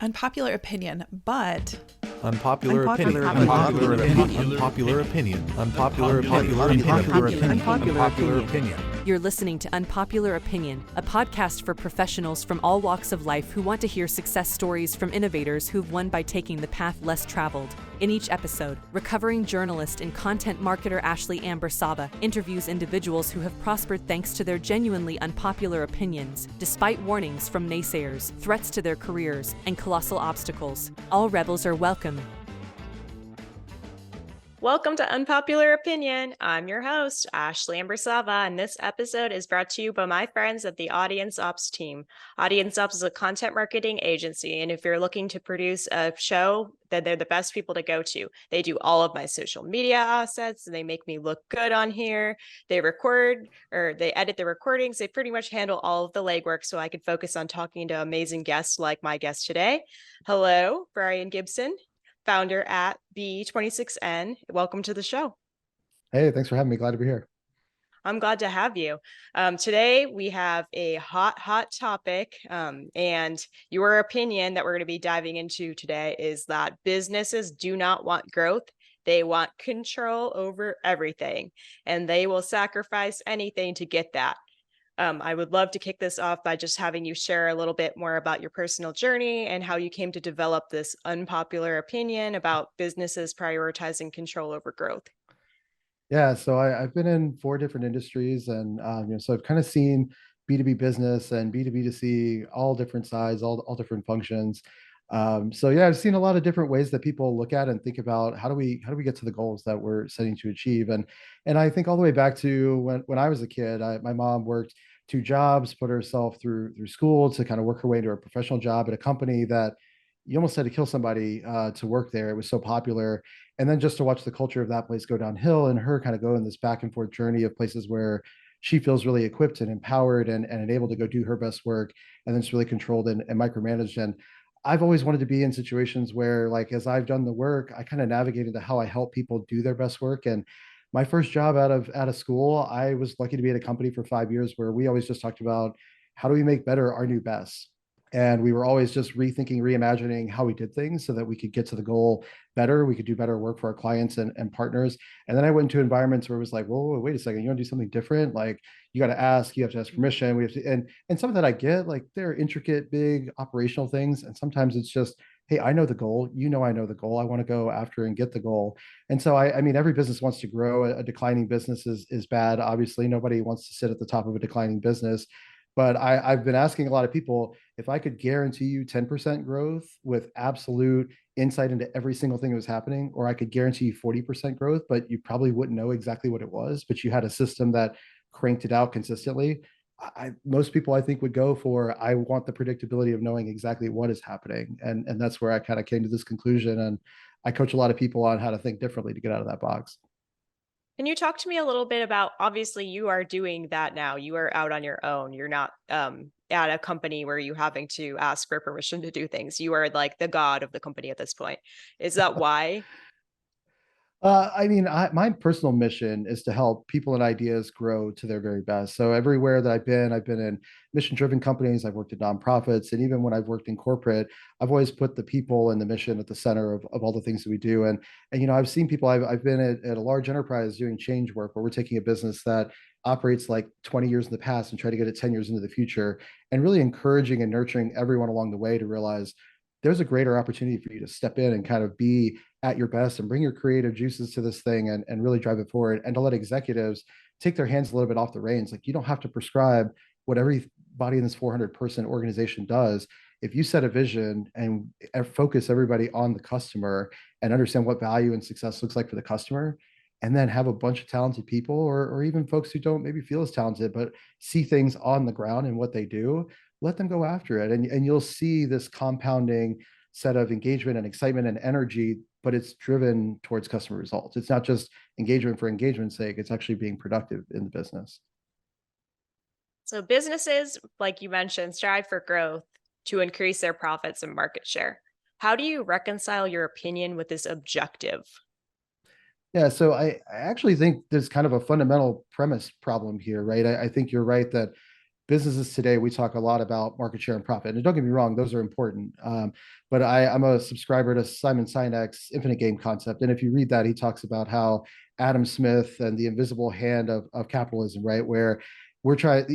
Unpopular opinion, but Unpopular opinion. Unpopular opinion. Unpopular opinion. Unpopular opinion. You're listening to Unpopular Opinion, a podcast for professionals from all walks of life who want to hear success stories from innovators who've won by taking the path less traveled. In each episode, recovering journalist and content marketer Ashley Amber Saba interviews individuals who have prospered thanks to their genuinely unpopular opinions, despite warnings from naysayers, threats to their careers, and colossal obstacles. All rebels are welcome. Welcome to Unpopular Opinion. I'm your host, Ashley Amber Saba, and this episode is brought to you by my friends at the Audience Ops team. Audience Ops is a content marketing agency, and if you're looking to produce a show, then they're the best people to go to. They do all of my social media assets, and they make me look good on here. They record, or they edit the recordings. They pretty much handle all of the legwork so I can focus on talking to amazing guests like my guest today. Hello, Brian Gibson, founder at B26N. Welcome to the show. Hey, thanks for having me. Glad to be here. I'm glad to have you. Today, we have a hot topic, and your opinion that we're going to be diving into today is that businesses do not want growth. They want control over everything, and they will sacrifice anything to get that. I would love to kick this off by just having you share a little bit more about your personal journey and how you came to develop this unpopular opinion about businesses prioritizing control over growth. Yeah, so I've been in 4 different industries, and so I've kind of seen B2B business and B2B2C, all different sides, all different functions. So yeah, I've seen a lot of different ways that people look at and think about how do we get to the goals that we're setting to achieve. And I think all the way back to when I was a kid, my mom worked 2 jobs, put herself through school to kind of work her way into a professional job at a company that you almost had to kill somebody to work there. It was so popular. And then just to watch the culture of that place go downhill and her kind of go in this back and forth journey of places where she feels really equipped and empowered and able to go do her best work, and then it's really controlled and micromanaged. And I've always wanted to be in situations where, like, as I've done the work, I kind of navigate into how I help people do their best work. And my first job out of school, I was lucky to be at a company for 5 years where we always just talked about how do we make better our new best. And we were always just rethinking, reimagining how we did things so that we could get to the goal better. We could do better work for our clients and partners. And then I went into environments where it was like, whoa, wait a second, you want to do something different? Like, you got to ask, you have to ask permission. We have to, and some of that I get, like, they're intricate, big operational things. And sometimes it's just, hey, I know the goal. I know the goal. I want to go after and get the goal. And so I mean, every business wants to grow. A declining business is bad. Obviously, nobody wants to sit at the top of a declining business. But I've been asking a lot of people, if I could guarantee you 10% growth with absolute insight into every single thing that was happening, or I could guarantee you 40% growth, but you probably wouldn't know exactly what it was, but you had a system that cranked it out consistently. Most people, I think, would go for, I want the predictability of knowing exactly what is happening. And that's where I kind of came to this conclusion. And I coach a lot of people on how to think differently to get out of that box. Can you talk to me a little bit about, obviously you are doing that now. You are out on your own. You're not at a company where you're having to ask for permission to do things. You are like the god of the company at this point. Is that why? I mean, my personal mission is to help people and ideas grow to their very best. So everywhere that I've been in mission-driven companies, I've worked at nonprofits, and even when I've worked in corporate, I've always put the people and the mission at the center of all the things that we do. And I've seen people, I've been at a large enterprise doing change work where we're taking a business that operates like 20 years in the past and try to get it 10 years into the future, and really encouraging and nurturing everyone along the way to realize there's a greater opportunity for you to step in and kind of be at your best and bring your creative juices to this thing and really drive it forward, and to let executives take their hands a little bit off the reins. Like, you don't have to prescribe what everybody in this 400-person organization does. If you set a vision and focus everybody on the customer and understand what value and success looks like for the customer, and then have a bunch of talented people, or even folks who don't maybe feel as talented, but see things on the ground and what they do, let them go after it. And you'll see this compounding set of engagement and excitement and energy, but it's driven towards customer results. It's not just engagement for engagement's sake. It's actually being productive in the business. So businesses, like you mentioned, strive for growth to increase their profits and market share. How do you reconcile your opinion with this objective? Yeah, so I actually think there's kind of a fundamental premise problem here, right? I think you're right that businesses today, we talk a lot about market share and profit. And don't get me wrong, those are important. But I'm a subscriber to Simon Sinek's infinite game concept. And if you read that, he talks about how Adam Smith and the invisible hand of capitalism, right? Where we're trying,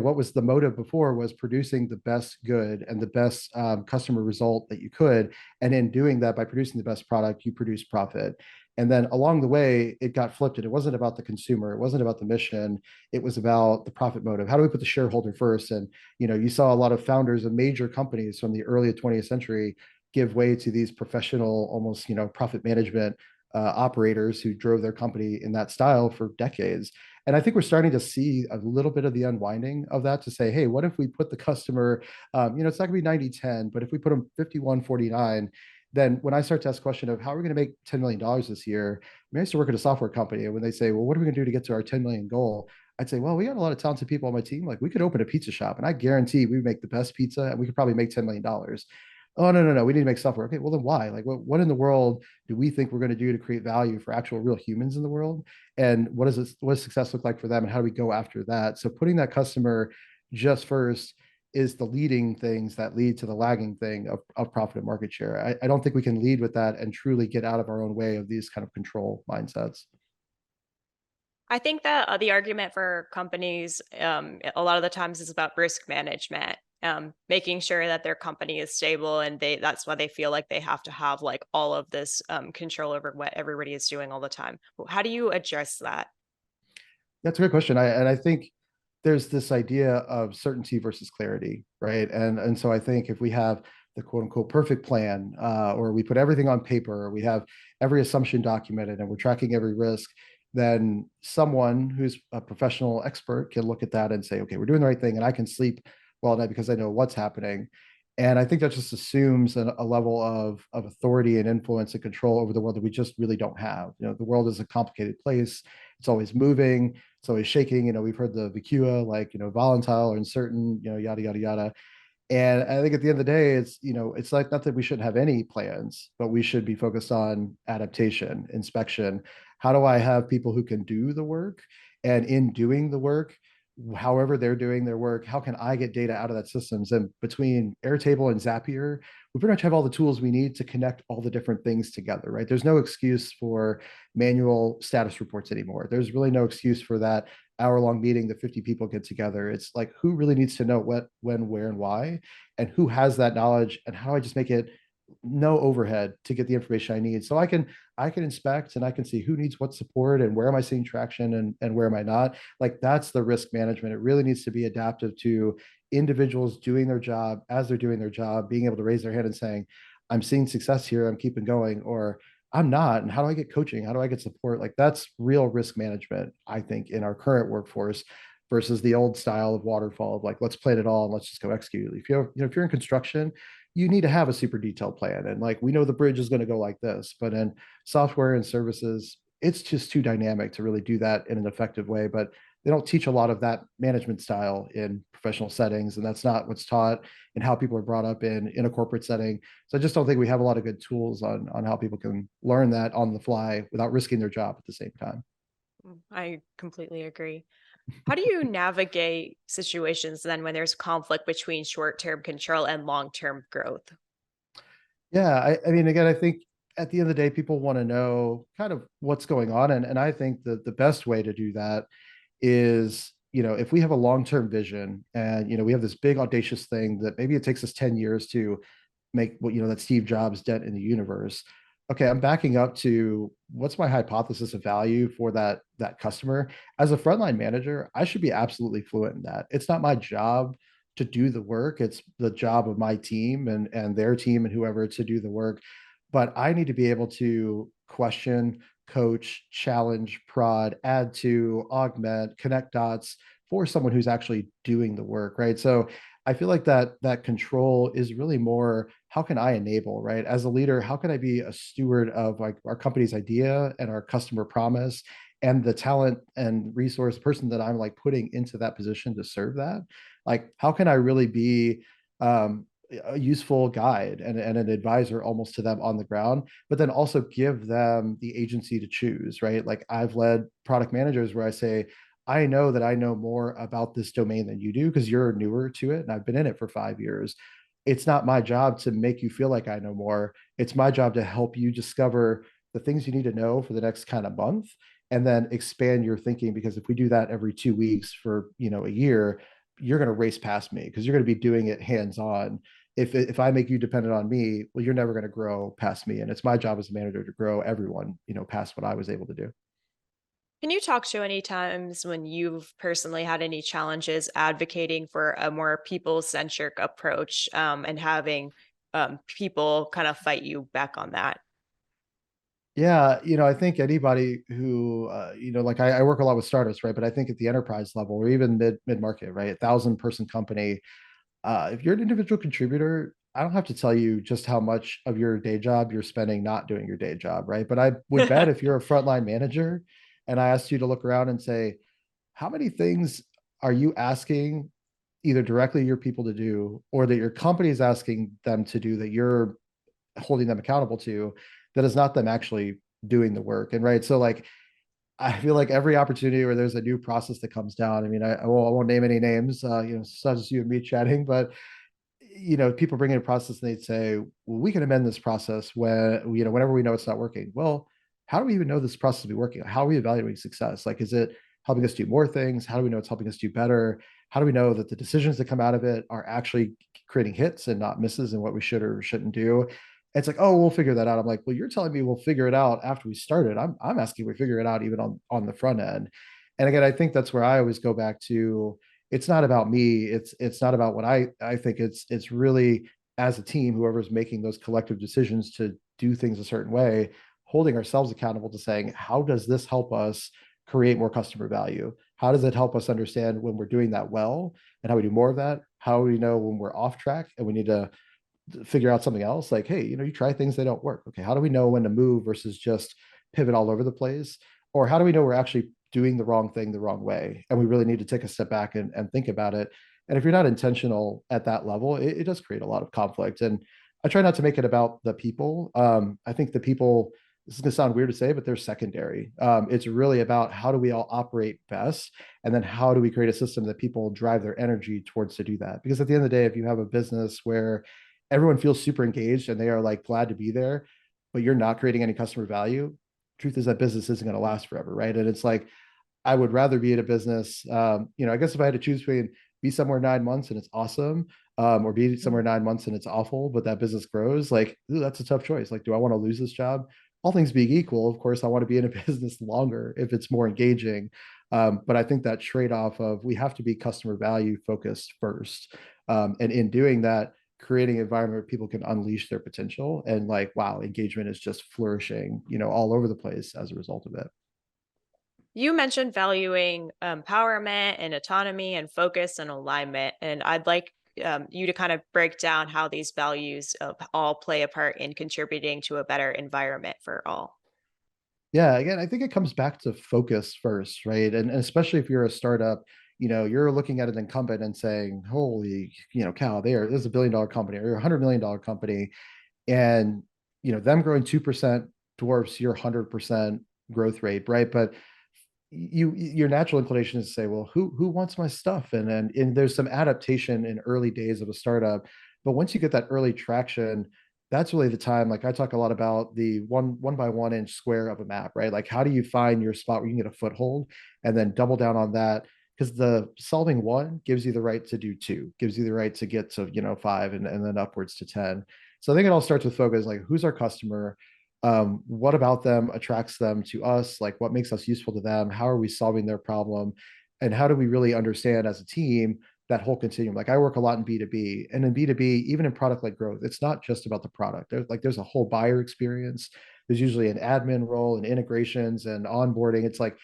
what was the motive before was producing the best good and the best customer result that you could. And in doing that, by producing the best product, you produce profit. And then along the way, it got flipped. And it wasn't about the consumer. It wasn't about the mission. It was about the profit motive. How do we put the shareholder first? And, you saw a lot of founders of major companies from the early 20th century give way to these professional, almost, profit management operators who drove their company in that style for decades. And I think we're starting to see a little bit of the unwinding of that to say, hey, what if we put the customer, it's not going to be 90-10, but if we put them 51-49, then when I start to ask the question of how are we going to make $10 million this year, I used to work at a software company. And when they say, well, what are we going to do to get to our 10 million goal? I'd say, well, we got a lot of talented people on my team. Like we could open a pizza shop and I guarantee we make the best pizza and we could probably make $10 million. Oh, no. We need to make software. Okay, well then why? Like what in the world do we think we're going to do to create value for actual real humans in the world? And what does success look like for them? And how do we go after that? So putting that customer just first is the leading things that lead to the lagging thing of profit and market share. I don't think we can lead with that and truly get out of our own way of these kind of control mindsets. I think that the argument for companies a lot of the times is about risk management, making sure that their company is stable, and that's why they feel like they have to have like all of this control over what everybody is doing all the time. How do you address that? That's a good question. I think there's this idea of certainty versus clarity, right? And so I think if we have the quote unquote perfect plan, or we put everything on paper, or we have every assumption documented, and we're tracking every risk, then someone who's a professional expert can look at that and say, okay, we're doing the right thing, and I can sleep well at night because I know what's happening. And I think that just assumes a level of authority and influence and control over the world that we just really don't have. The world is a complicated place. It's always moving. It's always shaking. We've heard the VQ, like, volatile or uncertain, yada, yada, yada. And I think at the end of the day, it's like not that we shouldn't have any plans, but we should be focused on adaptation, inspection. How do I have people who can do the work? And in doing the work, however they're doing their work, how can I get data out of that systems? And between Airtable and Zapier, we pretty much have all the tools we need to connect all the different things together, right? There's no excuse for manual status reports anymore. There's really no excuse for that hour-long meeting that 50 people get together. It's like, who really needs to know what, when, where, and why, and who has that knowledge, and how do I just make it no overhead to get the information I need? So I can inspect and I can see who needs what support and where am I seeing traction and where am I not. Like that's the risk management. It really needs to be adaptive to individuals doing their job as they're doing their job, being able to raise their hand and saying, I'm seeing success here, I'm keeping going, or I'm not. And how do I get coaching? How do I get support? Like that's real risk management, I think, in our current workforce versus the old style of waterfall of like, let's plan it all and let's just go execute. If if you're in construction, you need to have a super detailed plan. And like, we know the bridge is going to go like this, but in software and services, it's just too dynamic to really do that in an effective way. But they don't teach a lot of that management style in professional settings. And that's not what's taught and how people are brought up in a corporate setting. So I just don't think we have a lot of good tools on how people can learn that on the fly without risking their job at the same time. I completely agree. How do you navigate situations then when there's conflict between short-term control and long-term growth? Yeah, I mean, again, I think at the end of the day, people want to know kind of what's going on. And I think that the best way to do that is, if we have a long-term vision and, we have this big audacious thing that maybe it takes us 10 years to make what, that Steve Jobs dent in the universe. Okay, I'm backing up to what's my hypothesis of value for that customer. As a frontline manager, I should be absolutely fluent in that. It's not my job to do the work. It's the job of my team and their team and whoever to do the work. But I need to be able to question, coach, challenge, prod, add to, augment, connect dots for someone who's actually doing the work, right? So I feel like that control is really more, how can I enable, right? As a leader, how can I be a steward of like our company's idea and our customer promise and the talent and resource person that I'm like putting into that position to serve that? Like, how can I really be a useful guide and an advisor almost to them on the ground, but then also give them the agency to choose, right? Like I've led product managers where I say, I know that I know more about this domain than you do because you're newer to it and I've been in it for 5 years. It's not my job to make you feel like I know more. It's my job to help you discover the things you need to know for the next kind of month and then expand your thinking. Because if we do that every 2 weeks for, a year, you're going to race past me because you're going to be doing it hands on. If I make you dependent on me, well, you're never going to grow past me. And it's my job as a manager to grow everyone, past what I was able to do. Can you talk to any times when you've personally had any challenges advocating for a more people-centric approach, and having people kind of fight you back on that? Yeah, I think anybody who, like I work a lot with startups, right? But I think at the enterprise level or even mid market, right, 1,000 person company, if you're an individual contributor, I don't have to tell you just how much of your day job you're spending not doing your day job, right? But I would bet if you're a frontline manager, and I asked you to look around and say, how many things are you asking either directly your people to do or that your company is asking them to do that you're holding them accountable to, that is not them actually doing the work. And right, so like I feel like every opportunity where there's a new process that comes down, I mean, I won't name any names, such as you and me chatting, but people bring in a process and they'd say, well, we can amend this process when, whenever we know it's not working. Well, how do we even know this process will be working? How are we evaluating success? Like, is it helping us do more things? How do we know it's helping us do better? How do we know that the decisions that come out of it are actually creating hits and not misses and what we should or shouldn't do? It's like, oh, we'll figure that out. I'm like, well, you're telling me we'll figure it out after we started. I'm asking we figure it out even on the front end. And again, I think that's where I always go back to, it's not about me. It's not about what I think. It's really as a team, whoever's making those collective decisions to do things a certain way, holding ourselves accountable to saying, how does this help us create more customer value? How does it help us understand when we're doing that well and how we do more of that? How do we know when we're off track and we need to figure out something else? Like, hey, you try things, they don't work. Okay, how do we know when to move versus just pivot all over the place? Or how do we know we're actually doing the wrong thing the wrong way and we really need to take a step back and think about it? And if you're not intentional at that level, it does create a lot of conflict. And I try not to make it about the people. I think the people, this is going to sound weird to say, but they're secondary. It's really about how do we all operate best, and then how do we create a system that people drive their energy towards to do that? Because at the end of the day, if you have a business where everyone feels super engaged and they are like glad to be there, but you're not creating any customer value, truth is that business isn't going to last forever, right? And it's like, I would rather be at a business, I guess if I had to choose between be somewhere 9 months and it's awesome, or be somewhere 9 months and it's awful, but that business grows, like, ooh, that's a tough choice. Like, do I want to lose this job? All things being equal, of course, I want to be in a business longer if it's more engaging. But I think that trade-off of we have to be customer value focused first. And in doing that, creating an environment where people can unleash their potential and like, wow, engagement is just flourishing, all over the place as a result of it. You mentioned valuing empowerment and autonomy and focus and alignment, and I'd like you to kind of break down how these values all play a part in contributing to a better environment for all. Yeah, again, I think it comes back to focus first, right? And especially if you're a startup, you're looking at an incumbent and saying, holy, cow, this is $1 billion company or $100 million company. And, them growing 2% dwarfs your 100% growth rate, right? But your natural inclination is to say, well, who wants my stuff? And there's some adaptation in early days of a startup. But once you get that early traction, that's really the time. Like I talk a lot about the one by 1 inch square of a map, right? Like how do you find your spot where you can get a foothold and then double down on that? Because the solving one gives you the right to do two, gives you the right to get to, 5 and then upwards to 10. So I think it all starts with focus, like who's our customer? What about them attracts them to us? Like what makes us useful to them? How are we solving their problem? And how do we really understand as a team that whole continuum? Like I work a lot in B2B, and in B2B, even in product led growth, it's not just about the product. There's a whole buyer experience. There's usually an admin role and integrations and onboarding. It's like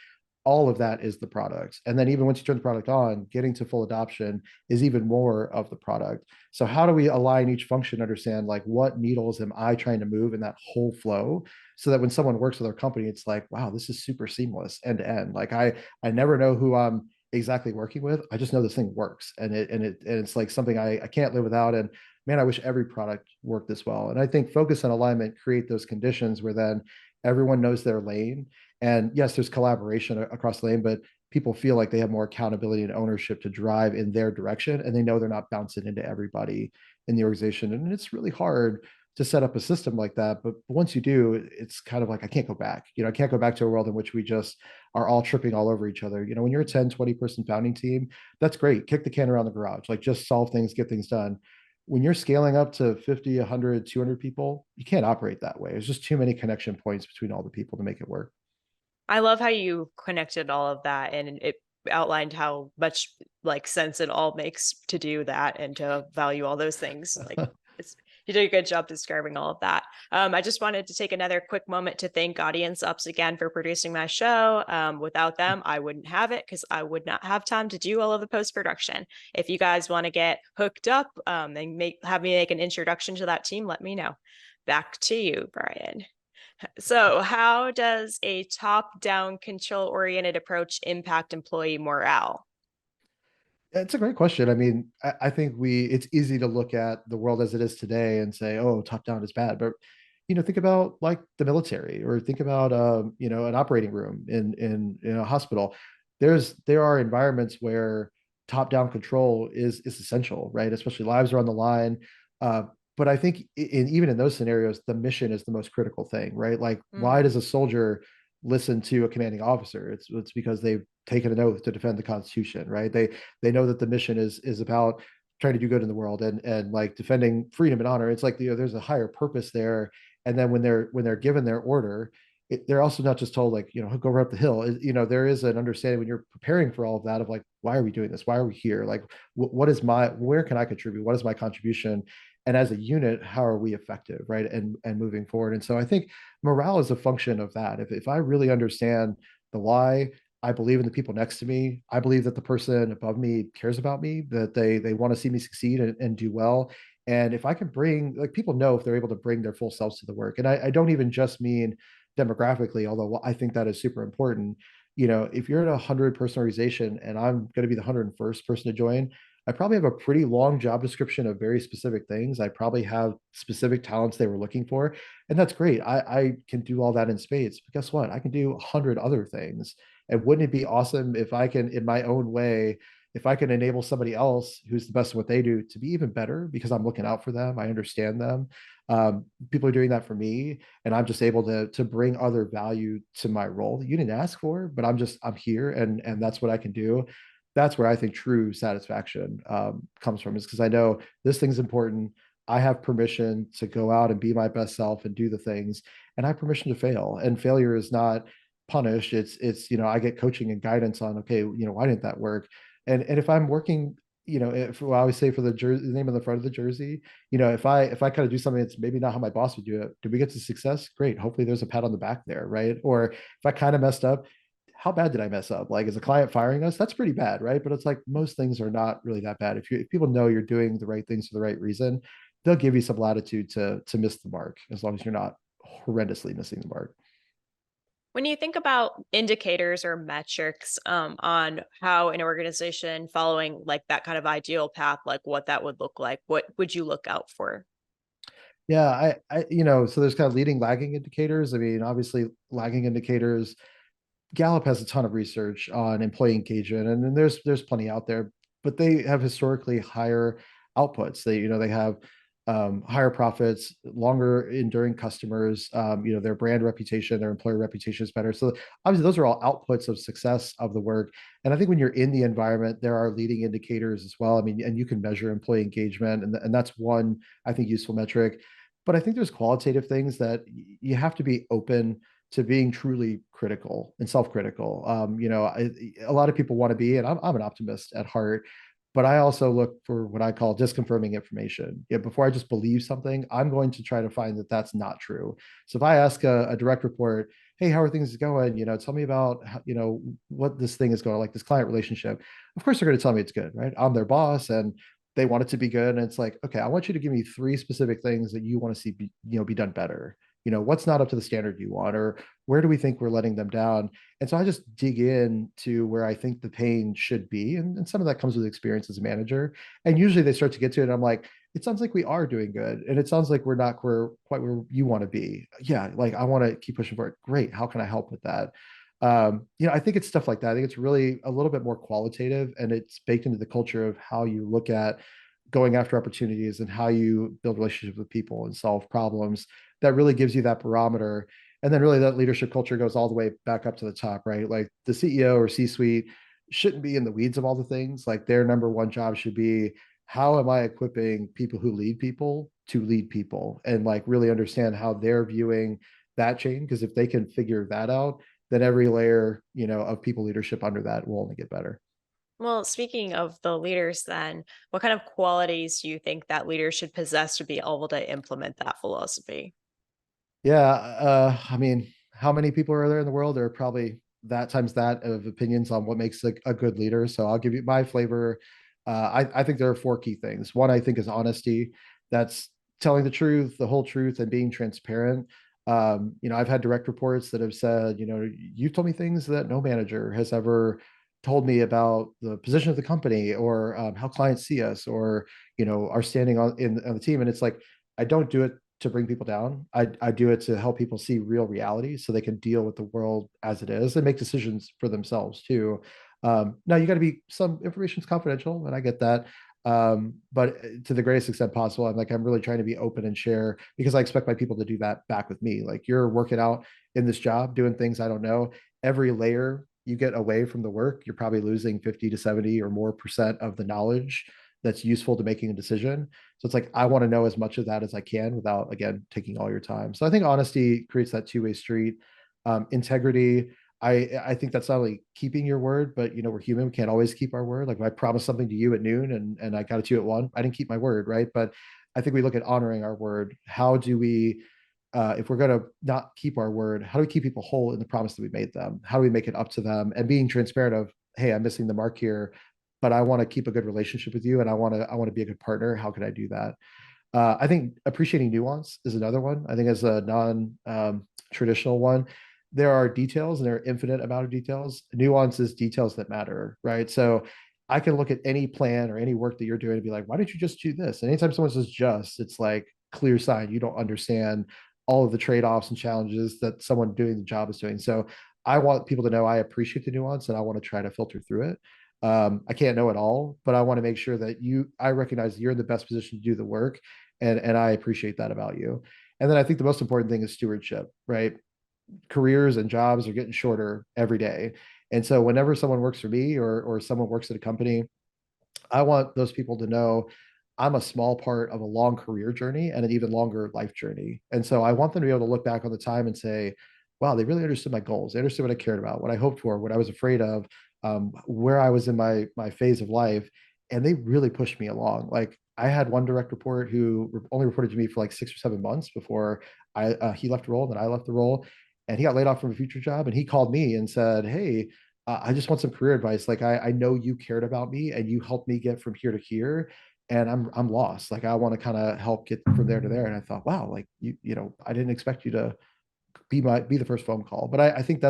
all of that is the product. And then even once you turn the product on, getting to full adoption is even more of the product. So how do we align each function, understand like what needles am I trying to move in that whole flow, so that when someone works with our company, it's like, wow, this is super seamless end to end. Like I never know who I'm exactly working with. I just know this thing works, and it's like something I can't live without. And man, I wish every product worked this well. And I think focus and alignment create those conditions where then everyone knows their lane. And yes, there's collaboration across the lane, but people feel like they have more accountability and ownership to drive in their direction, and they know they're not bouncing into everybody in the organization. And it's really hard to set up a system like that. But once you do, it's kind of like, I can't go back. I can't go back to a world in which we just are all tripping all over each other. When you're a 10, 20 person founding team, that's great. Kick the can around the garage, like just solve things, get things done. When you're scaling up to 50, 100, 200 people, you can't operate that way. There's just too many connection points between all the people to make it work. I love how you connected all of that, and it outlined how much like sense it all makes to do that and to value all those things. Like you did a good job describing all of that. I just wanted to take another quick moment to thank Audience Ups again for producing my show. Without them, I wouldn't have it because I would not have time to do all of the post-production. If you guys want to get hooked up and have me make an introduction to that team, let me know. Back to you, Brian. So how does a top-down control-oriented approach impact employee morale? It's a great question. I mean, I think it's easy to look at the world as it is today and say, oh, top down is bad. But, think about like the military, or think about, an operating room in a hospital. There are environments where top down control is essential, right? Especially lives are on the line. But I think even in those scenarios, the mission is the most critical thing, right? Like, why does a soldier listen to a commanding officer? It's because they've taken an oath to defend the Constitution, right? They know that the mission is about trying to do good in the world and like defending freedom and honor. It's like there's a higher purpose there. And then when they're given their order, they're also not just told like, go right up the hill. There is an understanding when you're preparing for all of that of like, why are we doing this? Why are we here? Like, where can I contribute? What is my contribution? And as a unit, how are we effective, right? And moving forward. And so I think morale is a function of that. If I really understand the why, I believe in the people next to me. I believe that the person above me cares about me, that they want to see me succeed and do well. And if I can bring, like, people know if they're able to bring their full selves to the work. And I don't even just mean demographically, although I think that is super important. If you're in a 100-person organization and I'm going to be the 101st person to join, I probably have a pretty long job description of very specific things. I probably have specific talents they were looking for. And that's great. I can do all that in spades. But guess what? I can do 100 other things. And wouldn't it be awesome if I can, in my own way, if I can enable somebody else who's the best at what they do to be even better because I'm looking out for them, I understand them. People are doing that for me, and I'm just able to bring other value to my role that you didn't ask for, but I'm here, and that's what I can do. That's where I think true satisfaction comes from, is because I know this thing's important. I have permission to go out and be my best self and do the things, and I have permission to fail. And failure is not punished. It's I get coaching and guidance on, okay, why didn't that work? And if I'm working, if I always say for the jersey, the name on the front of the jersey, if I kind of do something that's maybe not how my boss would do it, did we get to success? Great. Hopefully there's a pat on the back there, right? Or if I kind of messed up, how bad did I mess up? Like, is a client firing us? That's pretty bad, right? But it's like most things are not really that bad. If people know you're doing the right things for the right reason, they'll give you some latitude to miss the mark, as long as you're not horrendously missing the mark. When you think about indicators or metrics on how an organization following like that kind of ideal path, like what that would look like, what would you look out for? Yeah, so there's kind of leading, lagging indicators. I mean, obviously, lagging indicators. Gallup has a ton of research on employee engagement, and then there's plenty out there, but they have historically higher outputs. They have higher profits, longer enduring customers. Their brand reputation, their employer reputation is better. So obviously, those are all outputs of success of the work. And I think when you're in the environment, there are leading indicators as well. I mean, and you can measure employee engagement, and that's one, I think, useful metric. But I think there's qualitative things that you have to be open to being truly critical and self-critical. A lot of people want to be, and I'm an optimist at heart, but I also look for what I call disconfirming information. Before I just believe something, I'm going to try to find that that's not true. So if I ask a direct report, hey, how are things going? Tell me about what this thing is going, like this client relationship. Of course, they're going to tell me it's good, right? I'm their boss, and they want it to be good. And it's like, okay, I want you to give me 3 specific things that you want to see be done better. What's not up to the standard you want, or where do we think we're letting them down? And so I just dig in to where I think the pain should be. And some of that comes with experience as a manager. And usually they start to get to it. And I'm like, it sounds like we are doing good. And it sounds like we're not quite where you want to be. Yeah. Like, I want to keep pushing for it. Great. How can I help with that? I think it's stuff like that. I think it's really a little bit more qualitative, and it's baked into the culture of how you look at going after opportunities and how you build relationships with people and solve problems. That really gives you that barometer. And then really that leadership culture goes all the way back up to the top, right? Like the CEO or C-suite shouldn't be in the weeds of all the things. Like their number one job should be, how am I equipping people who lead people to lead people, and like really understand how they're viewing that chain? Because if they can figure that out, then every layer, of people leadership under that will only get better. Well, speaking of the leaders, then, what kind of qualities do you think that leaders should possess to be able to implement that philosophy? Yeah, I mean, how many people are there in the world? There are probably that times that of opinions on what makes a good leader. So I'll give you my flavor. I think there are four key things. One, I think, is honesty. That's telling the truth, the whole truth, and being transparent. I've had direct reports that have said, you've told me things that no manager has ever told me about the position of the company, or how clients see us, or our standing on the team. And it's like, I don't do it to bring people down. I do it to help people see real reality so they can deal with the world as it is and make decisions for themselves too. Now you got to be, some information is confidential, and I get that. But to the greatest extent possible, I'm really trying to be open and share, because I expect my people to do that back with me. Like, you're working out in this job, doing things I don't know. Every layer you get away from the work, you're probably losing 50 to 70 or more percent of the knowledge that's useful to making a decision. So it's like, I want to know as much of that as I can without, again, taking all your time. So I think honesty creates that two-way street. Integrity, I think that's not only keeping your word, but we're human. We can't always keep our word. Like, if I promised something to you at noon and I got it to you at 1, I didn't keep my word, right? But I think we look at honoring our word. How do we, if we're going to not keep our word, how do we keep people whole in the promise that we made them? How do we make it up to them? And being transparent of, hey, I'm missing the mark here, but I want to keep a good relationship with you, and I want to be a good partner. How can I do that? I think appreciating nuance is another one. I think, as a non traditional one, there are details, and there are infinite amount of details. Nuance is details that matter, right? So I can look at any plan or any work that you're doing and be like, why don't you just do this? And anytime someone says just, it's like clear sign you don't understand all of the trade-offs and challenges that someone doing the job is doing. So I want people to know I appreciate the nuance, and I want to try to filter through it. I can't know it all, but I want to make sure that I recognize you're in the best position to do the work, and I appreciate that about you. And then I think the most important thing is stewardship, right? Careers and jobs are getting shorter every day. And so whenever someone works for me, or someone works at a company, I want those people to know I'm a small part of a long career journey and an even longer life journey. And so I want them to be able to look back on the time and say, wow, they really understood my goals. They understood what I cared about, what I hoped for, what I was afraid of, where I was in my phase of life. And they really pushed me along. Like, I had one direct report who only reported to me for like 6 or 7 months before he left the role, and then I left the role, and he got laid off from a future job. And he called me and said, hey, I just want some career advice. Like, I know you cared about me and you helped me get from here to here, and I'm lost. Like, I want to kind of help get from there to there. And I thought, wow, like, I didn't expect you to be the first phone call. But I think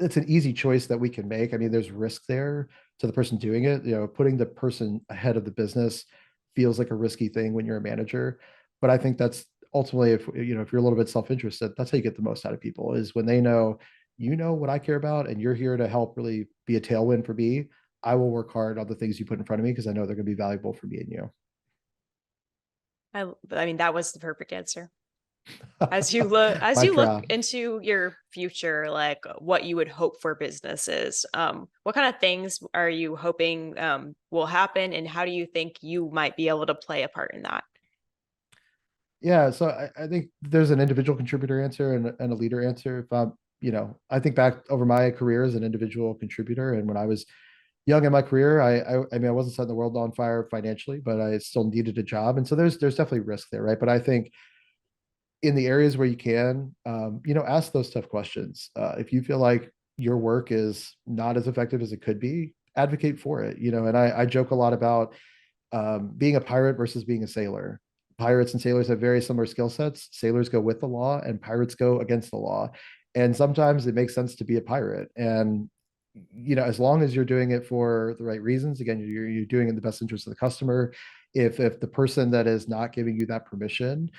it's an easy choice that we can make. I mean, there's risk there to the person doing it. Putting the person ahead of the business feels like a risky thing when you're a manager. But I think that's ultimately, if you're a little bit self-interested, that's how you get the most out of people, is when they know, what I care about, and you're here to help really be a tailwind for me. I will work hard on the things you put in front of me, because I know they're going to be valuable for me and you. I mean, that was the perfect answer. As My you look trap. into your future, like what you would hope for businesses, what kind of things are you hoping will happen, and how do you think you might be able to play a part in that? Yeah, so I think there's an individual contributor answer and a leader answer. If I'm, I think back over my career as an individual contributor, and when I was young in my career, I mean, I wasn't setting the world on fire financially, but I still needed a job, and so there's definitely risk there, right? But I think in the areas where you can, ask those tough questions. If you feel like your work is not as effective as it could be, advocate for it. And I joke a lot about being a pirate versus being a sailor. Pirates and sailors have very similar skill sets. Sailors go with the law, and pirates go against the law. And sometimes it makes sense to be a pirate. And as long as you're doing it for the right reasons, again, you're doing it in the best interest of the customer. If the person that is not giving you that permission,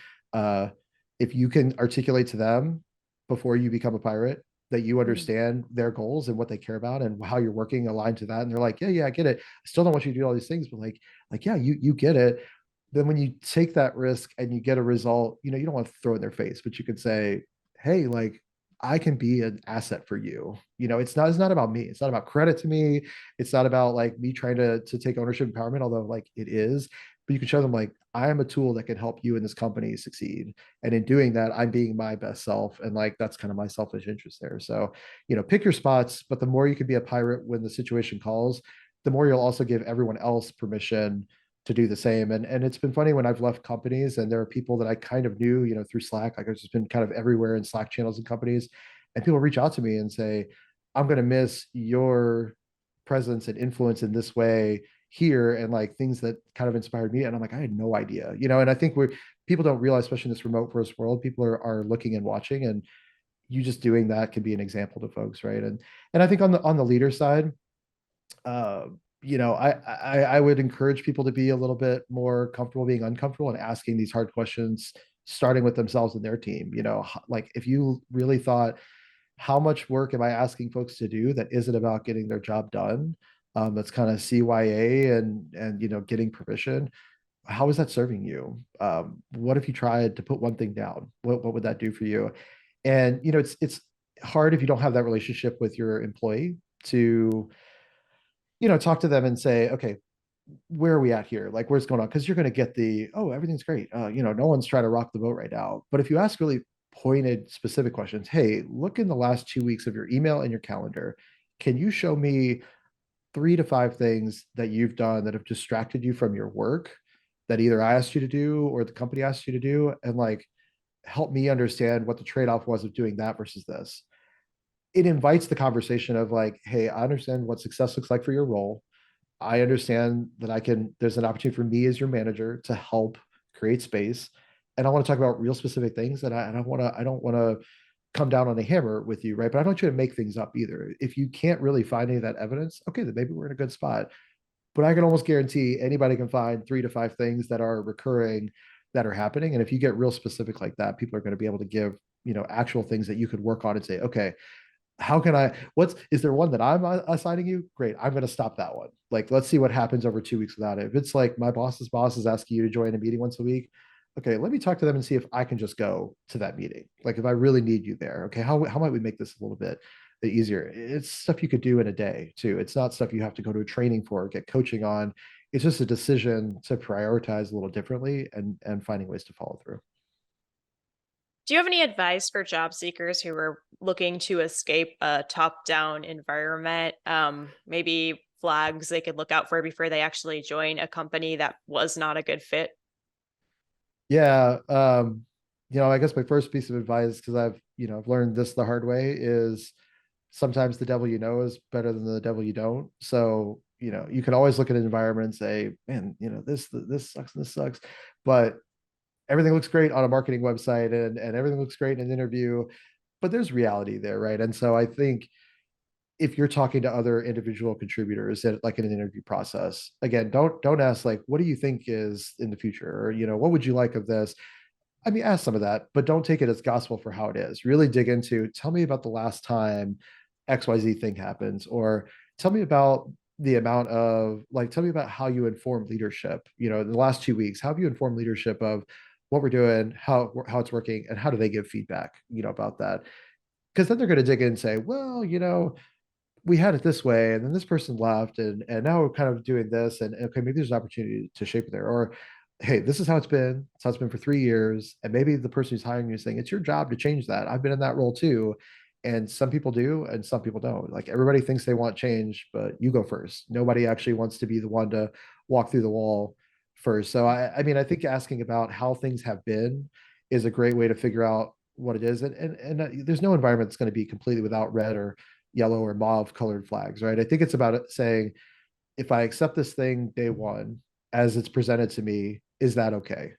if you can articulate to them before you become a pirate that you understand their goals and what they care about and how you're working aligned to that. And they're like, yeah, I get it. I still don't want you to do all these things, but yeah, you get it. Then when you take that risk and you get a result, you don't want to throw it in their face, but you could say, hey, like, I can be an asset for you. It's not about me. It's not about credit to me. It's not about like me trying to take ownership empowerment, although like it is. But you can show them like I am a tool that can help you in this company succeed. And in doing that, I'm being my best self. And like that's kind of my selfish interest there. So, pick your spots, but the more you can be a pirate when the situation calls, the more you'll also give everyone else permission to do the same. And it's been funny when I've left companies and there are people that I kind of knew, through Slack, like I've just been kind of everywhere in Slack channels and companies, and people reach out to me and say, I'm going to miss your presence and influence in this way here, and like things that kind of inspired me. And I'm like, I had no idea, and I think people don't realize, especially in this remote first world, people are looking and watching, and you just doing that can be an example to folks, right? And I think on the leader side, uh, I would encourage people to be a little bit more comfortable being uncomfortable and asking these hard questions, starting with themselves and their team. Like if you really thought, how much work am I asking folks to do that isn't about getting their job done? That's kind of CYA and getting permission. How is that serving you? What if you tried to put one thing down? What would that do for you? And it's hard if you don't have that relationship with your employee to talk to them and say, okay, where are we at here? Like, where's going on? Because you're going to get oh, everything's great. No one's trying to rock the boat right now. But if you ask really pointed, specific questions, hey, look in the last 2 weeks of your email and your calendar. Can you show me 3 to 5 things that you've done that have distracted you from your work that either I asked you to do or the company asked you to do? And like, help me understand what the trade-off was of doing that versus this. It invites the conversation of like, hey, I understand what success looks like for your role. I understand that there's an opportunity for me as your manager to help create space. And I want to talk about real specific things. And I don't want to come down on a hammer with you, right? But I don't want you to make things up either. If you can't really find any of that evidence, okay, then maybe we're in a good spot. But I can almost guarantee anybody can find 3 to 5 things that are recurring that are happening. And if you get real specific like that, people are going to be able to give, actual things that you could work on and say, okay, how can is there one that I'm assigning you? Great. I'm going to stop that one. Like, let's see what happens over 2 weeks without it. If it's like my boss's boss is asking you to join a meeting once a week, okay, let me talk to them and see if I can just go to that meeting. Like if I really need you there, okay, how might we make this a little bit easier? It's stuff you could do in a day too. It's not stuff you have to go to a training for or get coaching on. It's just a decision to prioritize a little differently and finding ways to follow through. Do you have any advice for job seekers who are looking to escape a top-down environment? Maybe flags they could look out for before they actually join a company that was not a good fit? Yeah. I guess my first piece of advice, because I've learned this the hard way, is sometimes the devil is better than the devil you don't. So, you can always look at an environment and say, man, this sucks and this sucks. But everything looks great on a marketing website and everything looks great in an interview, but there's reality there, right? And so I think if you're talking to other individual contributors at like in an interview process, again, don't ask like, what do you think is in the future? Or, what would you like of this? I mean, ask some of that, but don't take it as gospel for how it is. Really dig into, tell me about the last time XYZ thing happens, or tell me about tell me about how you inform leadership, in the last 2 weeks, how have you informed leadership of what we're doing, how it's working, and how do they give feedback, about that? Because then they're going to dig in and say, well, we had it this way, and then this person left, and now we're kind of doing this, and okay, maybe there's an opportunity to shape it there, or hey, this is how it's been. It's how it's been for 3 years, and maybe the person who's hiring you is saying it's your job to change that. I've been in that role too, and some people do, and some people don't. Like everybody thinks they want change, but you go first. Nobody actually wants to be the one to walk through the wall first. So I mean, I think asking about how things have been is a great way to figure out what it is, and there's no environment that's going to be completely without red or yellow or mauve colored flags, right? I think it's about it saying, if I accept this thing day one as it's presented to me, is that okay?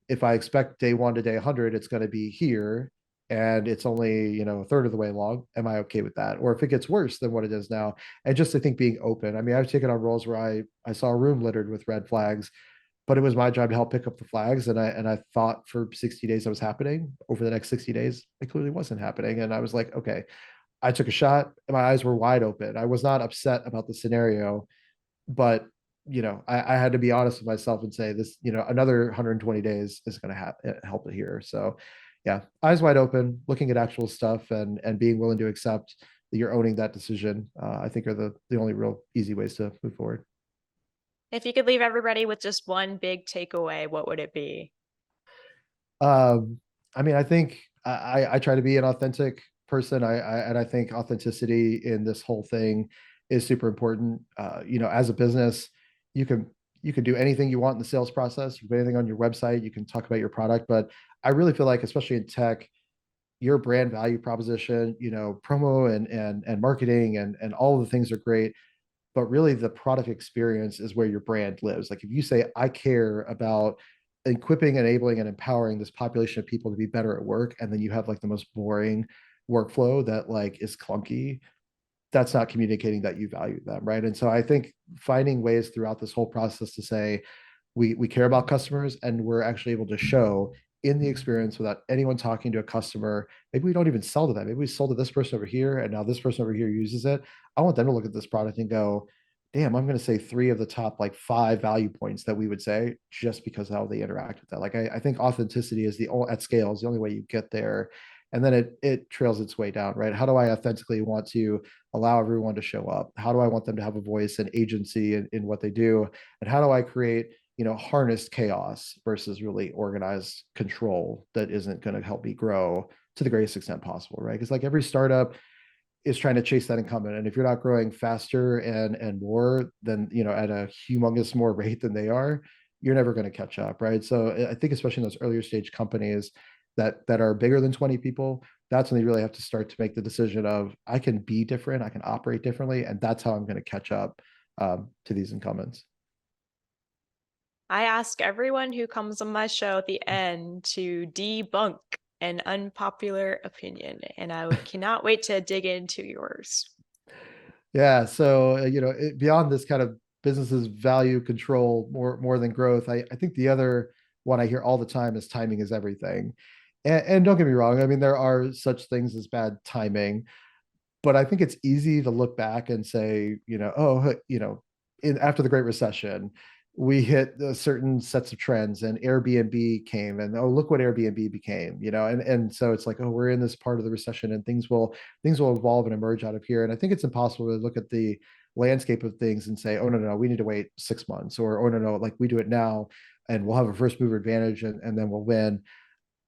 If I expect day one to day 100, it's going to be here and it's only, a third of the way along. Am I okay with that? Or if it gets worse than what it is now, and just I think being open. I mean, I've taken on roles where I saw a room littered with red flags. but it was my job to help pick up the flags. And I thought for 60 days that was happening. Over the next 60 days, it clearly wasn't happening. And I was like, okay, I took a shot and my eyes were wide open. I was not upset about the scenario, but I had to be honest with myself and say this, another 120 days is going to help it here. So yeah, eyes wide open, looking at actual stuff and being willing to accept that you're owning that decision, I think are the only real easy ways to move forward. If you could leave everybody with just one big takeaway, what would it be? Um, I mean, I think I try to be an authentic person. And I think authenticity in this whole thing is super important. As a business, you can you can do anything you want in the sales process. You can put anything on your website. You can talk about your product, but I really feel like, especially in tech, your brand value proposition, promo and marketing and all of the things are great, but really the product experience is where your brand lives. Like if you say, I care about equipping, enabling, and empowering this population of people to be better at work, and then you have like the most boring workflow that like is clunky, that's not communicating that you value them, right? And so I think finding ways throughout this whole process to say we care about customers and we're actually able to show in the experience without anyone talking to a customer. Maybe we don't even sell to them. Maybe we sold to this person over here and now this person over here uses it. I want them to look at this product and go, damn, I'm going to say 3 of the top like 5 value points that we would say just because of how they interact with that. Like I think authenticity is at scale is the only way you get there. And then it trails its way down, right? How do I authentically want to allow everyone to show up? How do I want them to have a voice and agency in what they do? And how do I create harnessed chaos versus really organized control that isn't going to help me grow to the greatest extent possible, right? Because like every startup is trying to chase that incumbent, and if you're not growing faster and more than at a humongous more rate than they are, you're never going to catch up, right? So I think especially in those earlier stage companies that are bigger than 20 people, that's when they really have to start to make the decision of I can be different, I can operate differently, and that's how I'm going to catch up to these incumbents. I ask everyone who comes on my show at the end to debunk an unpopular opinion, and I cannot wait to dig into yours. Yeah, so beyond this kind of businesses value control more than growth, I think the other one I hear all the time is timing is everything. And don't get me wrong, I mean there are such things as bad timing, but I think it's easy to look back and say, oh, after the Great Recession, we hit certain sets of trends and Airbnb came and oh, look what Airbnb became, and so it's like, oh, we're in this part of the recession and things will evolve and emerge out of here. And I think it's impossible to look at the landscape of things and say, oh no, we need to wait 6 months, or oh no, like we do it now and we'll have a first mover advantage and then we'll win.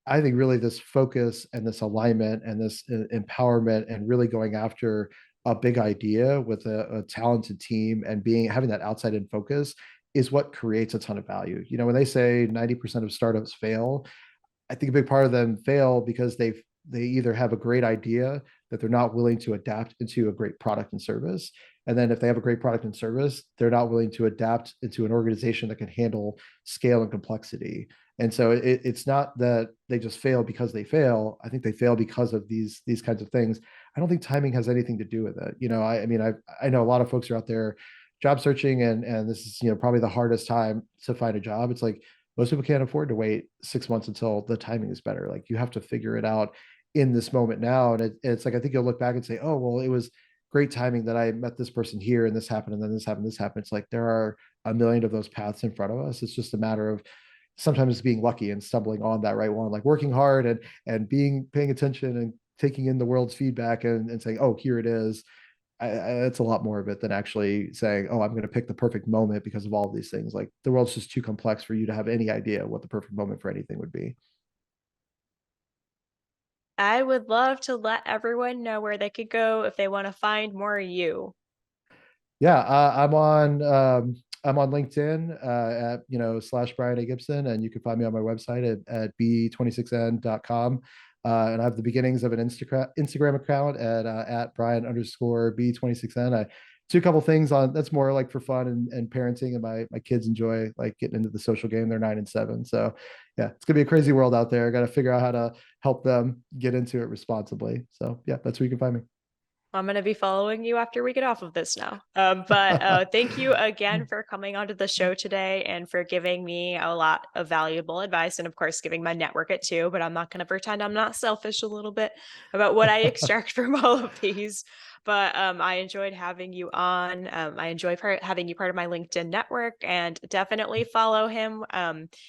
I think really this focus and this alignment and this empowerment and really going after a big idea with a talented team and having that outside in focus is what creates a ton of value. When they say 90% of startups fail, I think a big part of them fail because they either have a great idea that they're not willing to adapt into a great product and service. And then if they have a great product and service, they're not willing to adapt into an organization that can handle scale and complexity. And so it's not that they just fail because they fail. I think they fail because of these kinds of things. I don't think timing has anything to do with it. I mean, I know a lot of folks are out there job searching, and this is probably the hardest time to find a job. It's like most people can't afford to wait 6 months until the timing is better. Like you have to figure it out in this moment now. And it's like I think you'll look back and say, oh well, it was great timing that I met this person here and this happened and then this happened, this happened. It's like there are a million of those paths in front of us. It's just a matter of sometimes being lucky and stumbling on that right one, like working hard and paying attention and taking in the world's feedback and saying, oh, here it is. It's a lot more of it than actually saying, oh, I'm going to pick the perfect moment because of all of these things. Like the world's just too complex for you to have any idea what the perfect moment for anything would be. I would love to let everyone know where they could go if they want to find more of you. Yeah, I'm on LinkedIn at / Brian A. Gibson, and you can find me on my website at b26n.com. And I have the beginnings of an Instagram account at Brian_B26n. I do a couple things on that's more like for fun and parenting, and my kids enjoy like getting into the social game. They're 9 and 7, so yeah, it's gonna be a crazy world out there. I got to figure out how to help them get into it responsibly. So yeah, that's where you can find me. I'm going to be following you after we get off of this now. Thank you again for coming onto the show today and for giving me a lot of valuable advice, and of course, giving my network it too. But I'm not going to pretend I'm not selfish a little bit about what I extract from all of these. But I enjoyed having you on. I enjoy having you part of my LinkedIn network, and definitely follow him.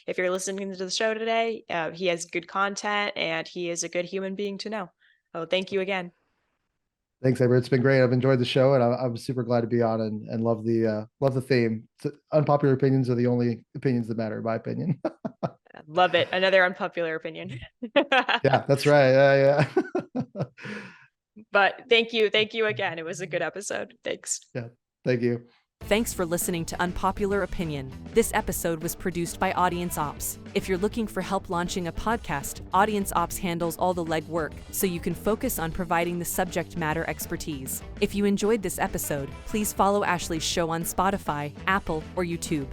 If you're listening to the show today, he has good content and he is a good human being to know. Oh, thank you again. Thanks, Amber. It's been great. I've enjoyed the show, and I'm super glad to be on and love the theme. Unpopular opinions are the only opinions that matter, in my opinion. Love it. Another unpopular opinion. Yeah, that's right. Yeah. But thank you again. It was a good episode. Thanks. Yeah, thank you. Thanks for listening to Unpopular Opinion. This episode was produced by Audience Ops. If you're looking for help launching a podcast, Audience Ops handles all the legwork, so you can focus on providing the subject matter expertise. If you enjoyed this episode, please follow Ashley's show on Spotify, Apple, or YouTube.